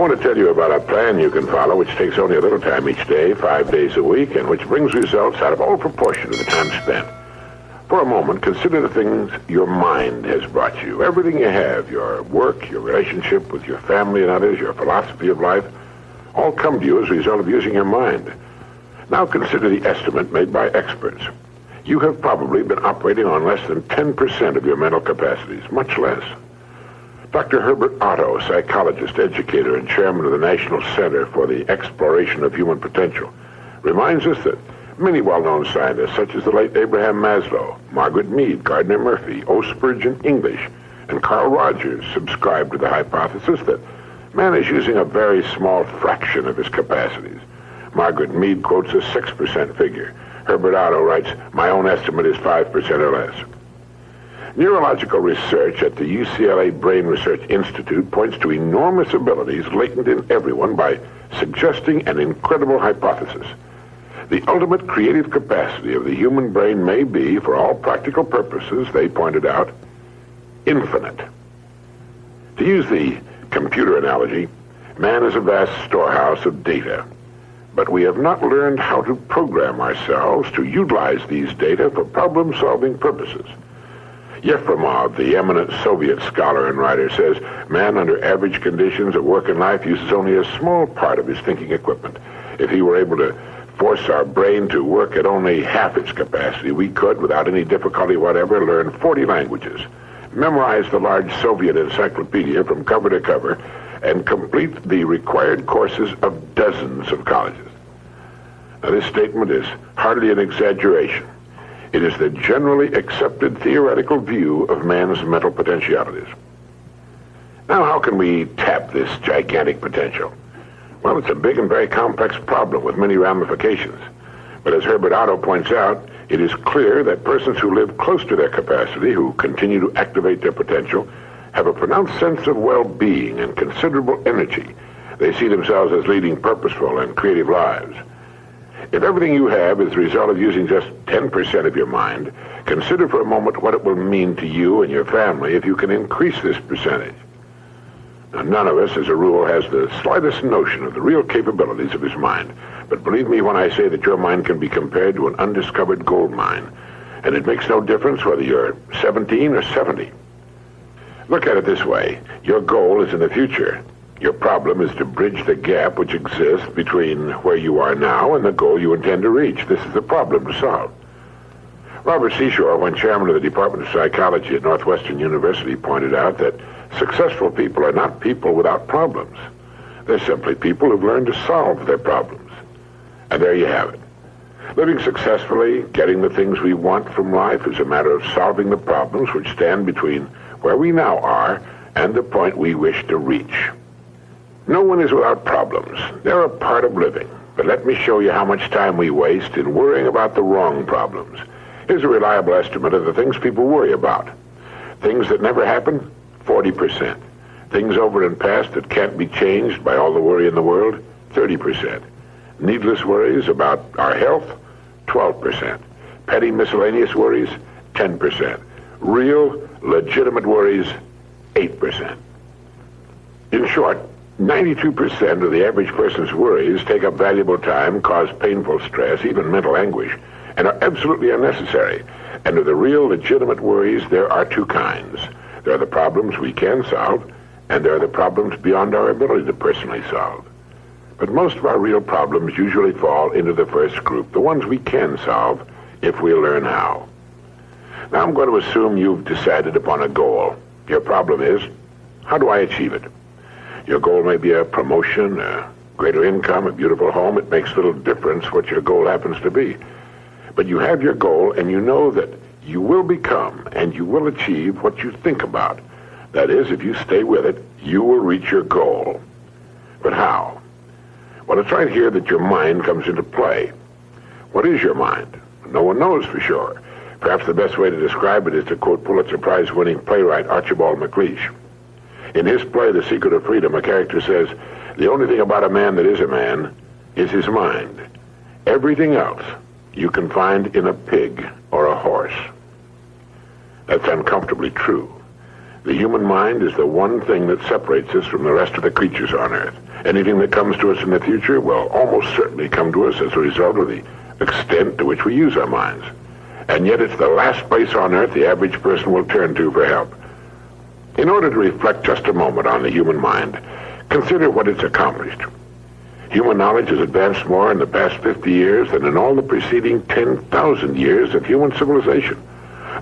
want to tell you about a plan you can follow which takes only a little time each day, 5 days a week, and which brings results out of all proportion to the time spent. For a moment, consider the things your mind has brought you. Everything you have, your work, your relationship with your family and others, your philosophy of life, all come to you as a result of using your mind. Now consider the estimate made by experts. You have probably been operating on less than 10% of your mental capacities, much less. Dr. Herbert Otto, psychologist, educator, and chairman of the National Center for the Exploration of Human Potential, reminds us that many well-known scientists, such as the late Abraham Maslow, Margaret Mead, Gardner Murphy, O. Spurgeon English, and Carl Rogers, subscribe to the hypothesis that man is using a very small fraction of his capacities. Margaret Mead quotes a 6% figure. Herbert Otto writes, "My own estimate is 5% or less." Neurological research at the UCLA Brain Research Institute points to enormous abilities latent in everyone by suggesting an incredible hypothesis. The ultimate creative capacity of the human brain may be, for all practical purposes, they pointed out, infinite. To use the computer analogy, man is a vast storehouse of data, but we have not learned how to program ourselves to utilize these data for problem-solving purposes. Yefremov, the eminent Soviet scholar and writer, says man under average conditions of work and life uses only a small part of his thinking equipment. If he were able to force our brain to work at only half its capacity, we could, without any difficulty whatever, learn 40 languages, memorize the large Soviet encyclopedia from cover to cover, and complete the required courses of dozens of colleges. Now, this statement is hardly an exaggeration. It is the generally accepted theoretical view of man's mental potentialities. Now, how can we tap this gigantic potential? Well, it's a big and very complex problem with many ramifications. But as Herbert Otto points out, it is clear that persons who live close to their capacity, who continue to activate their potential, have a pronounced sense of well-being and considerable energy. They see themselves as leading purposeful and creative lives. If everything you have is the result of using just 10% of your mind, consider for a moment what it will mean to you and your family if you can increase this percentage. Now, none of us, as a rule, has the slightest notion of the real capabilities of his mind. But believe me when I say that your mind can be compared to an undiscovered gold mine. And it makes no difference whether you're 17 or 70. Look at it this way. Your goal is in the future. Your problem is to bridge the gap which exists between where you are now and the goal you intend to reach. This is the problem to solve. Robert Seashore, when chairman of the Department of Psychology at Northwestern University, pointed out that successful people are not people without problems. They're simply people who've learned to solve their problems. And there you have it. Living successfully, getting the things we want from life is a matter of solving the problems which stand between where we now are and the point we wish to reach. No one is without problems. They're a part of living. But let me show you how much time we waste in worrying about the wrong problems. Here's a reliable estimate of the things people worry about. Things that never happen, 40%. Things over and past that can't be changed by all the worry in the world, 30%. Needless worries about our health, 12%. Petty miscellaneous worries, 10%. Real, legitimate worries, 8%. In short, 92% of the average person's worries take up valuable time, cause painful stress, even mental anguish, and are absolutely unnecessary. And of the real, legitimate worries, there are two kinds. There are the problems we can solve, and there are the problems beyond our ability to personally solve. But most of our real problems usually fall into the first group, the ones we can solve if we learn how. Now I'm going to assume you've decided upon a goal. Your problem is, how do I achieve it? Your goal may be a promotion, a greater income, a beautiful home. It makes little difference what your goal happens to be. But you have your goal, and you know that you will become and you will achieve what you think about. That is, if you stay with it, you will reach your goal. But how? Well, it's right here that your mind comes into play. What is your mind? No one knows for sure. Perhaps the best way to describe it is to quote Pulitzer Prize-winning playwright Archibald MacLeish. In his play, The Secret of Freedom, a character says, "The only thing about a man that is a man is his mind. Everything else you can find in a pig or a horse." That's uncomfortably true. The human mind is the one thing that separates us from the rest of the creatures on Earth. Anything that comes to us in the future will almost certainly come to us as a result of the extent to which we use our minds. And yet it's the last place on Earth the average person will turn to for help. In order to reflect just a moment on the human mind, consider what it's accomplished. Human knowledge has advanced more in the past 50 years than in all the preceding 10,000 years of human civilization.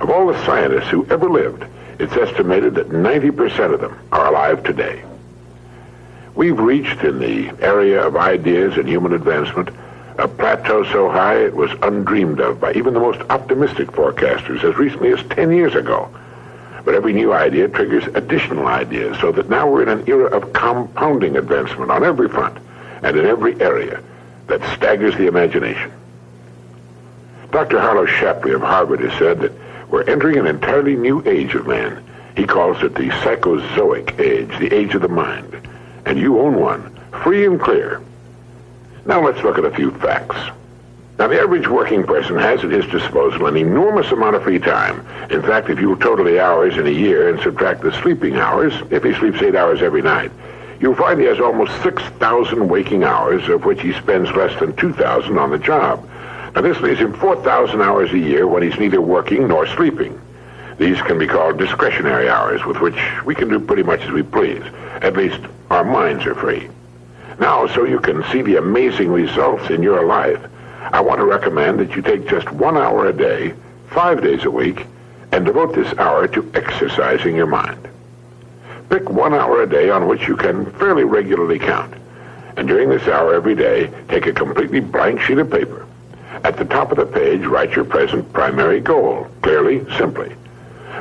Of all the scientists who ever lived, it's estimated that 90% of them are alive today. We've reached, in the area of ideas and human advancement, a plateau so high it was undreamed of by even the most optimistic forecasters as recently as 10 years ago. But every new idea triggers additional ideas, so that now we're in an era of compounding advancement on every front and in every area that staggers the imagination. Dr. Harlow Shapley of Harvard has said that we're entering an entirely new age of man. He calls it the psychozoic age, the age of the mind. And you own one, free and clear. Now let's look at a few facts. Now, the average working person has at his disposal an enormous amount of free time. In fact, if you total the hours in a year and subtract the sleeping hours, if he sleeps 8 hours every night, you'll find he has almost 6,000 waking hours, of which he spends less than 2,000 on the job. Now, this leaves him 4,000 hours a year when he's neither working nor sleeping. These can be called discretionary hours, with which we can do pretty much as we please. At least, our minds are free. Now, so you can see the amazing results in your life, I want to recommend that you take just 1 hour a day, 5 days a week, and devote this hour to exercising your mind. Pick 1 hour a day on which you can fairly regularly count. And during this hour every day, take a completely blank sheet of paper. At the top of the page, write your present primary goal, clearly, simply.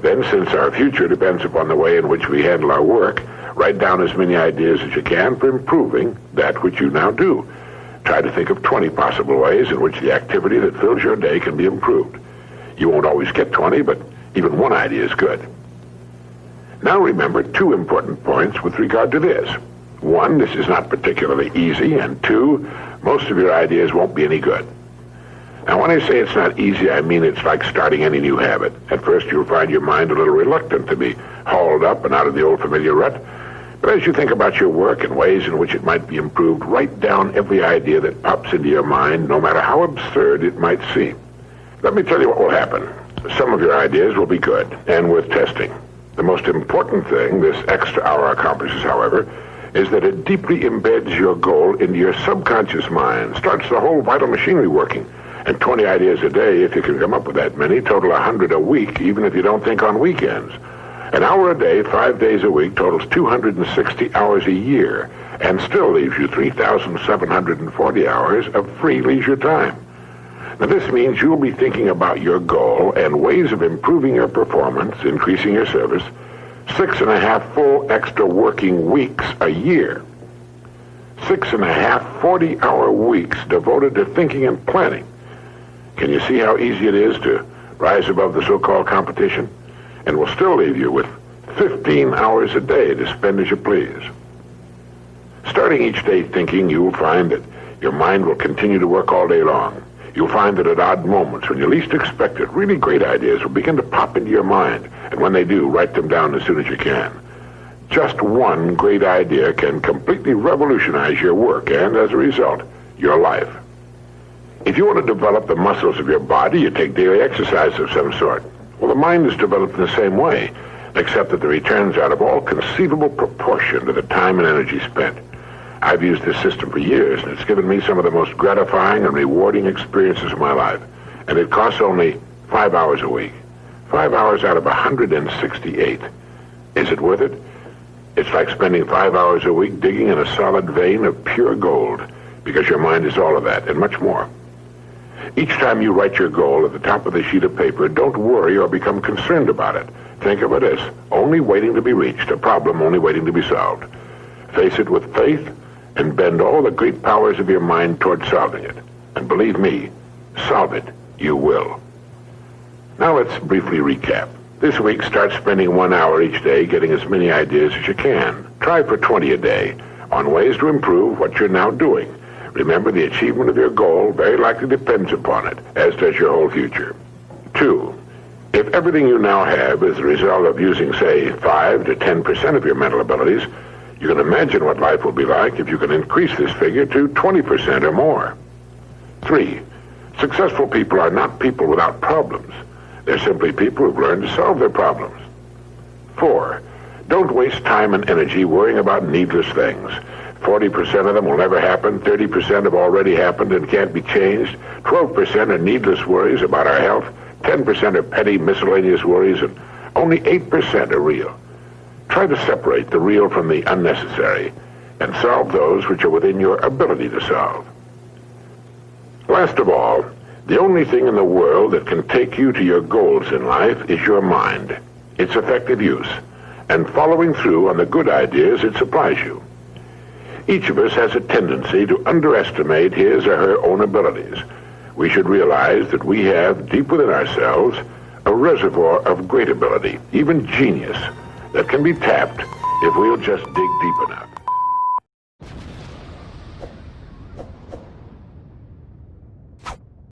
Then, since our future depends upon the way in which we handle our work, write down as many ideas as you can for improving that which you now do. Try to think of 20 possible ways in which the activity that fills your day can be improved. You won't always get 20, but even one idea is good. Now remember 2 important points with regard to this. 1, this is not particularly easy, and 2, most of your ideas won't be any good. Now, when I say it's not easy, I mean it's like starting any new habit. At first, you'll find your mind a little reluctant to be hauled up and out of the old familiar rut. But as you think about your work and ways in which it might be improved, write down every idea that pops into your mind, no matter how absurd it might seem. Let me tell you what will happen. Some of your ideas will be good and worth testing. The most important thing this extra hour accomplishes, however, is that it deeply embeds your goal into your subconscious mind, starts the whole vital machinery working. And 20 ideas a day, if you can come up with that many, total 100 a week, even if you don't think on weekends. An hour a day, 5 days a week, totals 260 hours a year, and still leaves you 3,740 hours of free leisure time. Now, this means you'll be thinking about your goal and ways of improving your performance, increasing your service, 6.5 full extra working weeks a year. 6.5 40-hour weeks devoted to thinking and planning. Can you see how easy it is to rise above the so-called competition? And will still leave you with 15 hours a day to spend as you please. Starting each day thinking, you'll find that your mind will continue to work all day long. You'll find that at odd moments, when you least expect it, really great ideas will begin to pop into your mind. And when they do, write them down as soon as you can. Just one great idea can completely revolutionize your work and, as a result, your life. If you want to develop the muscles of your body, you take daily exercise of some sort. Well, the mind is developed in the same way, except that the returns out of all conceivable proportion to the time and energy spent. I've used this system for years, and it's given me some of the most gratifying and rewarding experiences of my life. And it costs only 5 hours a week. 5 hours out of 168. Is it worth it? It's like spending 5 hours a week digging in a solid vein of pure gold, because your mind is all of that and much more. Each time you write your goal at the top of the sheet of paper, don't worry or become concerned about it. Think of it as only waiting to be reached, a problem only waiting to be solved. Face it with faith and bend all the great powers of your mind toward solving it. And believe me, solve it, you will. Now let's briefly recap. This week, start spending 1 hour each day getting as many ideas as you can. Try for 20 a day on ways to improve what you're now doing. Remember, the achievement of your goal very likely depends upon it, as does your whole future. 2, If everything you now have is the result of using, say, 5 to 10% of your mental abilities, you can imagine what life will be like if you can increase this figure to 20% or more. 3. Successful people are not people without problems. They're simply people who've learned to solve their problems. 4. Don't waste time and energy worrying about needless things. 40% of them will never happen, 30% have already happened and can't be changed, 12% are needless worries about our health, 10% are petty miscellaneous worries, and only 8% are real. Try to separate the real from the unnecessary and solve those which are within your ability to solve. Last of all, the only thing in the world that can take you to your goals in life is your mind, its effective use, and following through on the good ideas it supplies you. Each of us has a tendency to underestimate his or her own abilities. We should realize that we have, deep within ourselves, a reservoir of great ability, even genius, that can be tapped if we'll just dig deep enough.